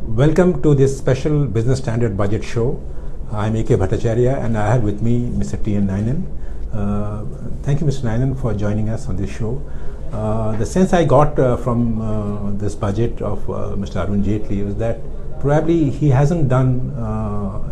Welcome to this special Business Standard Budget Show. I'm AK Bhattacharya and I have with me Mr. T. N. Ninan. Thank you, Mr. Ninan, for joining us on this show. The sense I got from this budget of Mr. Arun Jaitley was that probably he hasn't done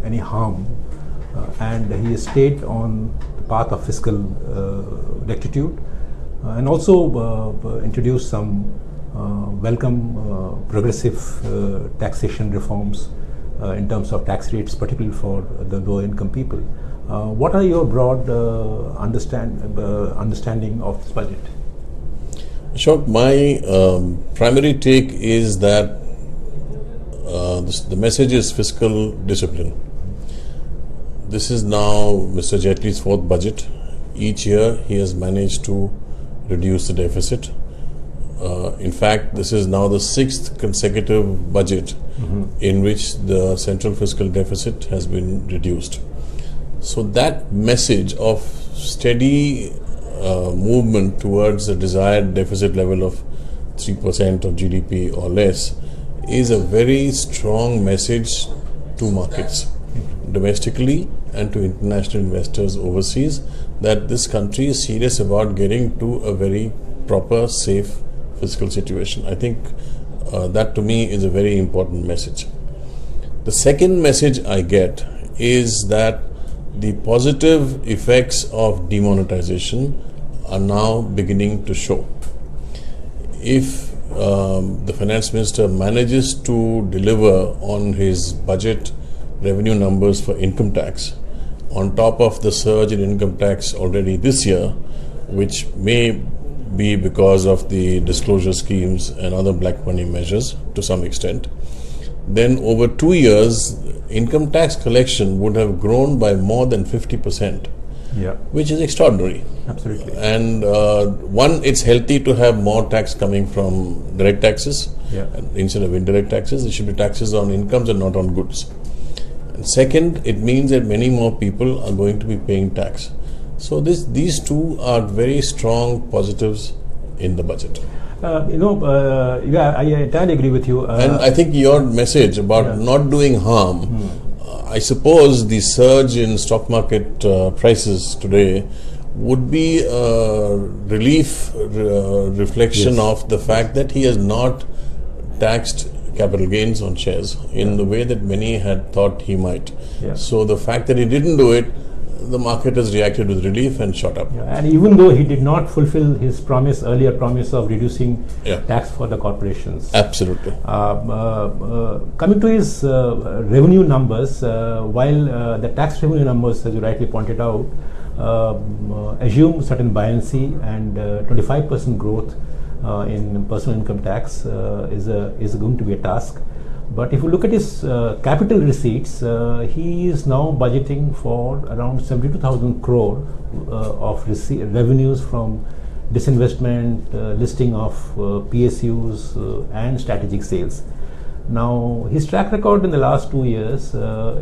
any harm and he has stayed on the path of fiscal rectitude and also introduced some welcome progressive taxation reforms in terms of tax rates, particularly for the low income people. What are your broad understanding of this budget? Ashok, my primary take is that the message is fiscal discipline. This is now Mr. Jaitley's fourth budget. Each year he has managed to reduce the deficit. In fact, this is now the sixth consecutive budget in which the central fiscal deficit has been reduced. So that message of steady movement towards the desired deficit level of 3% of GDP or less is a very strong message to markets, domestically and to international investors overseas, that this country is serious about getting to a very proper, safe fiscal situation. I think that to me is a very important message. The second message I get is that the positive effects of demonetization are now beginning to show. If the finance minister manages to deliver on his budget revenue numbers for income tax, on top of the surge in income tax already this year, which may be because of the disclosure schemes and other black money measures to some extent, then over 2 years, income tax collection would have grown by more than 50%, which is extraordinary. Absolutely. And one, it's healthy to have more tax coming from direct taxes instead of indirect taxes. There should be taxes on incomes and not on goods. And second, it means that many more people are going to be paying tax. So these two are very strong positives in the budget. I entirely agree with you. And I think your message about not doing harm, I suppose the surge in stock market prices today would be a reflection of the fact that he has not taxed capital gains on shares in the way that many had thought he might. So the fact that he didn't do it, the market has reacted with relief and shot up. And even though he did not fulfill his earlier promise of reducing tax for the corporations. Absolutely. Coming to his revenue numbers, while the tax revenue numbers, as you rightly pointed out, assume certain buoyancy and 25% growth in personal income tax is going to be a task. But if you look at his capital receipts, he is now budgeting for around 72,000 crore of revenues from disinvestment, listing of PSUs and strategic sales. Now, his track record in the last 2 years,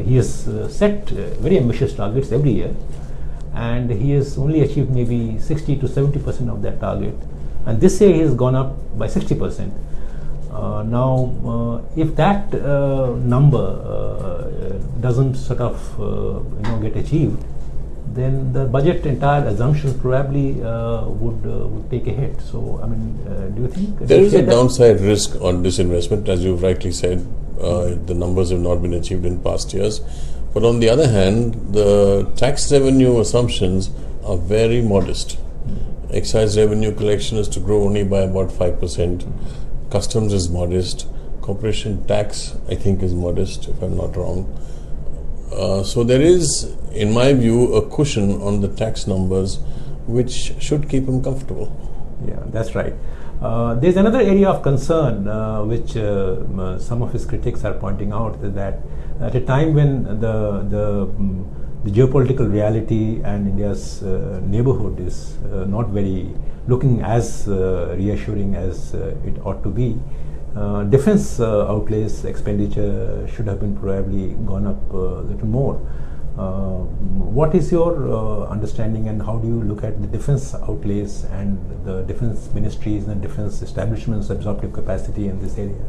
he has set very ambitious targets every year, and he has only achieved maybe 60 to 70% of that target. And this year he has gone up by 60%. Now, if that number doesn't sort of get achieved, then the budget entire assumption probably would take a hit. So, I mean, do you think there is a downside risk on disinvestment, as you've rightly said? The numbers have not been achieved in past years. But on the other hand, the tax revenue assumptions are very modest. Excise revenue collection is to grow only by about 5%. Customs is modest. Corporation tax, I think, is modest, if I'm not wrong. So there is, in my view, a cushion on the tax numbers which should keep him comfortable. Yeah, that's right. There's another area of concern which some of his critics are pointing out, that at a time when the geopolitical reality and India's neighborhood is not very looking as reassuring as it ought to be, defense outlays expenditure should have been probably gone up a little more. What is your understanding, and how do you look at the defense outlays and the defense ministries and defense establishments' absorptive capacity in this area?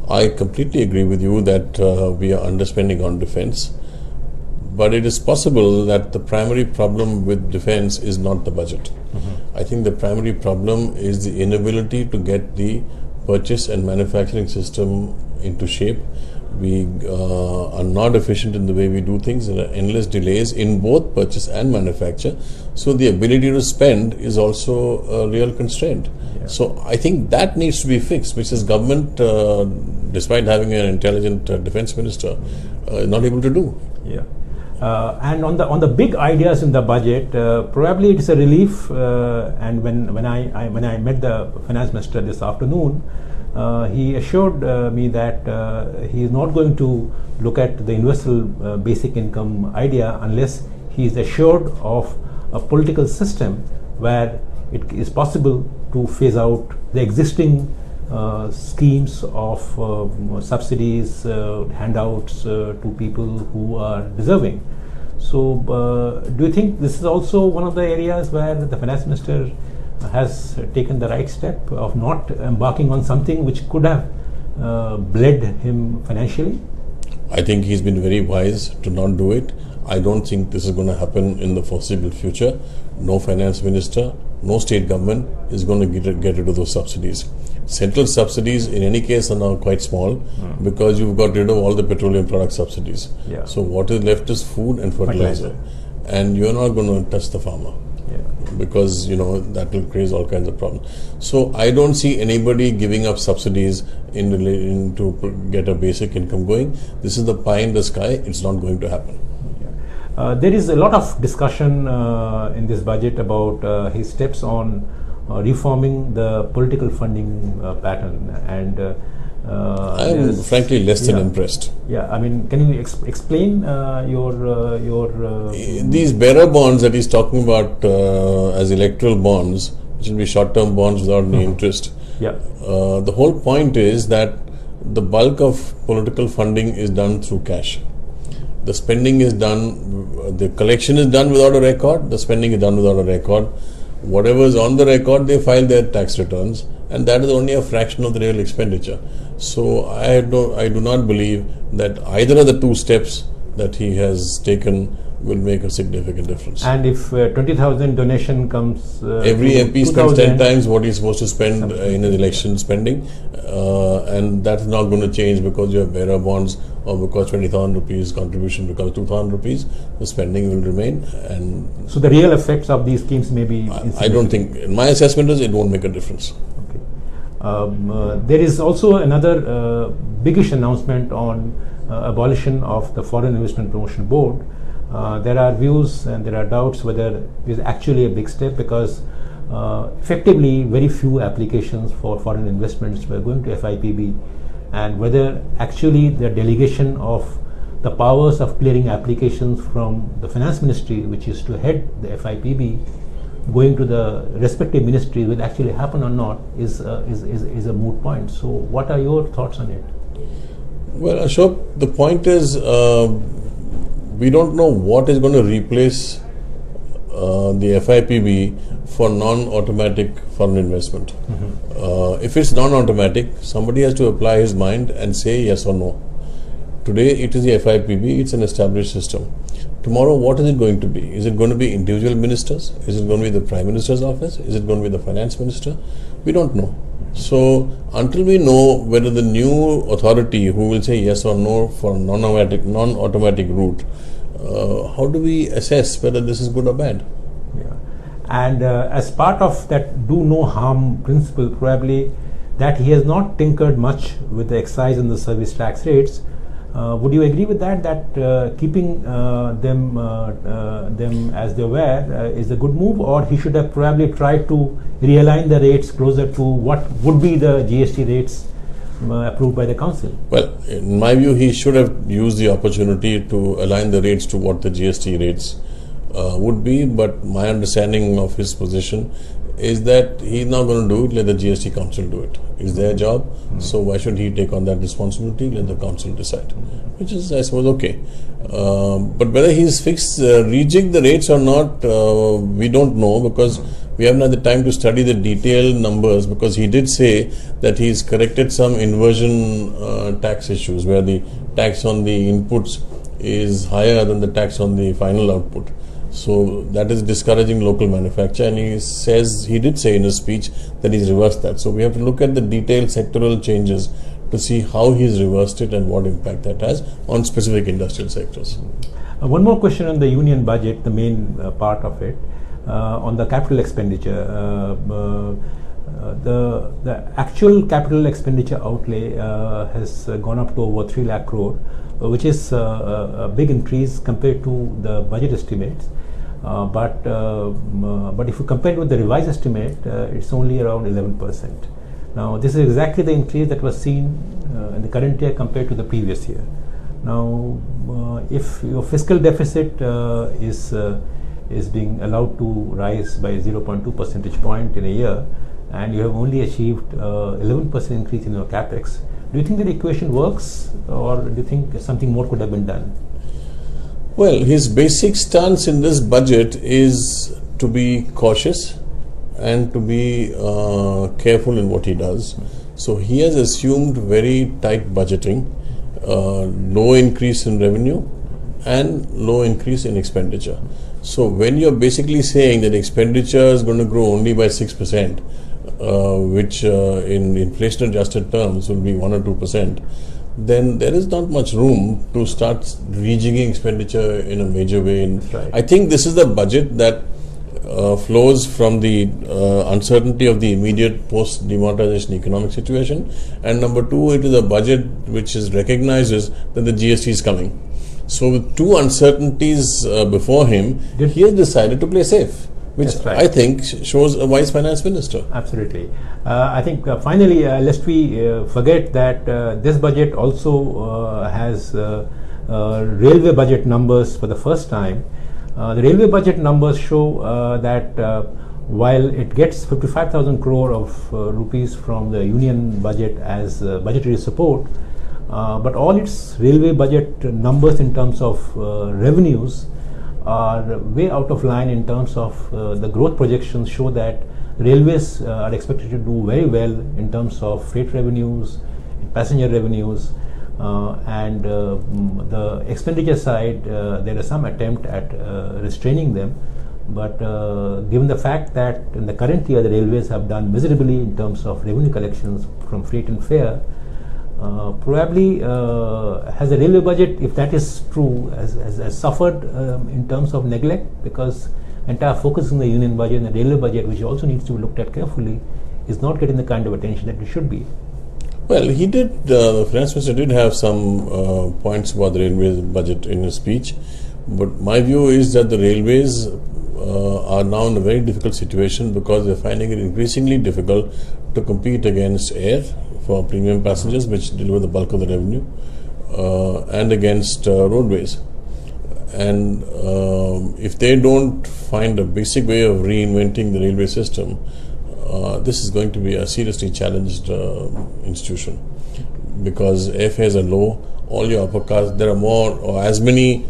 I completely agree with you that we are underspending on defense. But it is possible that the primary problem with defense is not the budget. I think the primary problem is the inability to get the purchase and manufacturing system into shape. We are not efficient in the way we do things. There are endless delays in both purchase and manufacture. So the ability to spend is also a real constraint. Yeah. So I think that needs to be fixed, which is government, despite having an intelligent defense minister, not able to do. Yeah. And on the big ideas in the budget, probably it's a relief. And when I met the finance minister this afternoon, he assured me that he is not going to look at the universal basic income idea unless he is assured of a political system where it is possible to phase out the existing schemes of subsidies, handouts to people who are deserving. So, do you think this is also one of the areas where the finance minister has taken the right step of not embarking on something which could have bled him financially? I think he's been very wise to not do it. I don't think this is going to happen in the foreseeable future. No finance minister, no state government is going to get rid of those subsidies. Central subsidies in any case are now quite small because you've got rid of all the petroleum product subsidies. Yeah. So what is left is food and fertilizer. And you're not going to touch the farmer. Because that will create all kinds of problems. So I don't see anybody giving up subsidies in to get a basic income going. This is the pie in the sky. It's not going to happen. There is a lot of discussion in this budget about his steps on reforming the political funding pattern, and I am frankly less than impressed. Yeah, I mean, can you explain your these bearer bonds that he's talking about as electoral bonds, which will be short-term bonds without any interest. Yeah. The whole point is that the bulk of political funding is done through cash. The spending is done, the collection is done without a record, the spending is done without a record. Whatever is on the record, they file their tax returns, and that is only a fraction of the real expenditure. So I do not believe that either of the two steps that he has taken will make a significant difference. And if 20,000 donation comes, every MP spends 10 times what he's supposed to spend in his election spending, and that's not going to change because you have bearer bonds, or because 20,000 rupees contribution becomes 2,000 rupees, the spending will remain. And so the real effects of these schemes may be I don't think, my assessment is it won't make a difference. Okay. There is also another biggish announcement on abolition of the Foreign Investment Promotion Board. There are views and there are doubts whether it is actually a big step, because effectively very few applications for foreign investments were going to FIPB, and whether actually the delegation of the powers of clearing applications from the finance ministry, which is to head the FIPB, going to the respective ministries will actually happen or not is a moot point. So what are your thoughts on it? Well, Ashok, the point is we don't know what is going to replace the FIPB for non-automatic foreign investment. If it's non-automatic, somebody has to apply his mind and say yes or no. Today it is the FIPB, it's an established system. Tomorrow what is it going to be? Is it going to be individual ministers? Is it going to be the Prime Minister's office? Is it going to be the Finance Minister? We don't know. So until we know whether the new authority who will say yes or no for non-automatic route, how do we assess whether this is good or bad? Yeah. And as part of that do no harm principle, probably that he has not tinkered much with the excise and the service tax rates. Would you agree with that? That keeping them as they were is a good move, or he should have probably tried to realign the rates closer to what would be the GST rates approved by the council? Well, in my view, he should have used the opportunity to align the rates to what the GST rates would be. But my understanding of his position is that he's not going to do it, let the GST council do it. It's their job, so why should he take on that responsibility? Let the council decide, which is, I suppose, okay. But whether he's rejig the rates or not, we don't know, because we haven't had the time to study the detailed numbers, because he did say that he's corrected some inversion tax issues where the tax on the inputs is higher than the tax on the final output. So that is discouraging local manufacture, and he did say in his speech that he's reversed that. So we have to look at the detailed sectoral changes to see how he's reversed it and what impact that has on specific industrial sectors. One more question on the union budget, the main part of it, on the capital expenditure. The actual capital expenditure outlay has gone up to over 3 lakh crore, which is a big increase compared to the budget estimates. But if you compare it with the revised estimate, it's only around 11%. Now, this is exactly the increase that was seen in the current year compared to the previous year. Now, if your fiscal deficit is being allowed to rise by 0.2 percentage point in a year, and you have only achieved 11% increase in your capex, do you think that equation works, or do you think something more could have been done? Well, his basic stance in this budget is to be cautious and to be careful in what he does. So he has assumed very tight budgeting, low increase in revenue and low increase in expenditure. So when you're basically saying that expenditure is going to grow only by 6%, which in inflation adjusted terms will be 1 or 2%, then there is not much room to start rejigging expenditure in a major way. Right. I think this is the budget that flows from the uncertainty of the immediate post-demonetization economic situation, and number two, it is a budget which recognizes that the GST is coming. So with two uncertainties before him, he has decided to play safe, which right. I think shows a wise finance minister. Absolutely. I think finally, lest we forget that this budget also has railway budget numbers for the first time. The railway budget numbers show that while it gets 55,000 crore of rupees from the union budget as budgetary support, but all its railway budget numbers in terms of revenues are way out of line in terms of the growth projections show that railways are expected to do very well in terms of freight revenues, passenger revenues, and the expenditure side, there is some attempt at restraining them. But given the fact that in the current year the railways have done miserably in terms of revenue collections from freight and fare, probably has the railway budget, if that is true, has suffered in terms of neglect, because entire focus on the union budget and the railway budget, which also needs to be looked at carefully, is not getting the kind of attention that it should be. Well, he did, the finance minister did have some points about the railways budget in his speech, but my view is that the railways are now in a very difficult situation because they're finding it increasingly difficult to compete against air for premium passengers, which deliver the bulk of the revenue, and against roadways. And if they don't find a basic way of reinventing the railway system, this is going to be a seriously challenged institution, because airfares are low. All your upper class, there are more or as many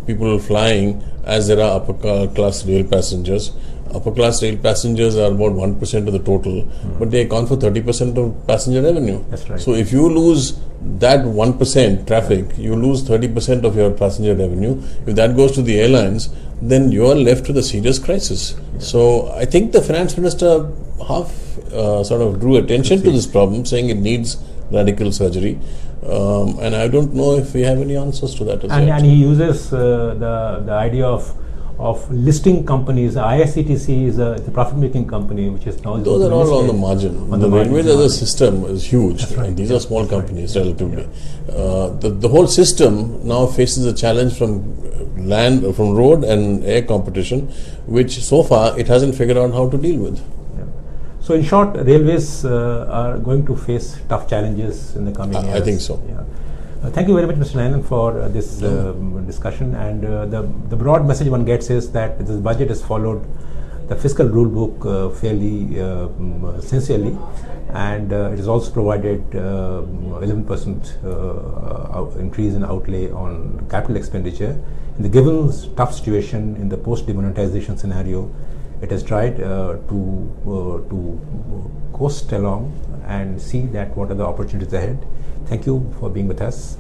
people flying as there are upper class rail passengers. Upper class rail passengers are about 1% of the total, but they account for 30% of passenger revenue. That's right. So if you lose that 1% traffic, you lose 30% of your passenger revenue. If that goes to the airlines, then you are left with a serious crisis. So I think the finance minister sort of drew attention to this problem, saying it needs radical surgery. And I don't know if we have any answers to that as yet. And he uses the idea of listing companies. IRCTC is a profit-making company, which is now... Those are all on the margin. The railways as a system is huge. Right. And these are small companies, relatively. Yeah. The whole system now faces a challenge from road and air competition, which so far it hasn't figured out how to deal with. So in short, railways are going to face tough challenges in the coming years. I think so. Yeah. Thank you very much, Mr. Ninan, for this discussion. And the broad message one gets is that this budget has followed the fiscal rule book fairly sincerely, and it has also provided 11% increase in outlay on capital expenditure. In the given tough situation in the post-demonetization scenario, it has tried to coast along and see that what are the opportunities ahead. Thank you for being with us.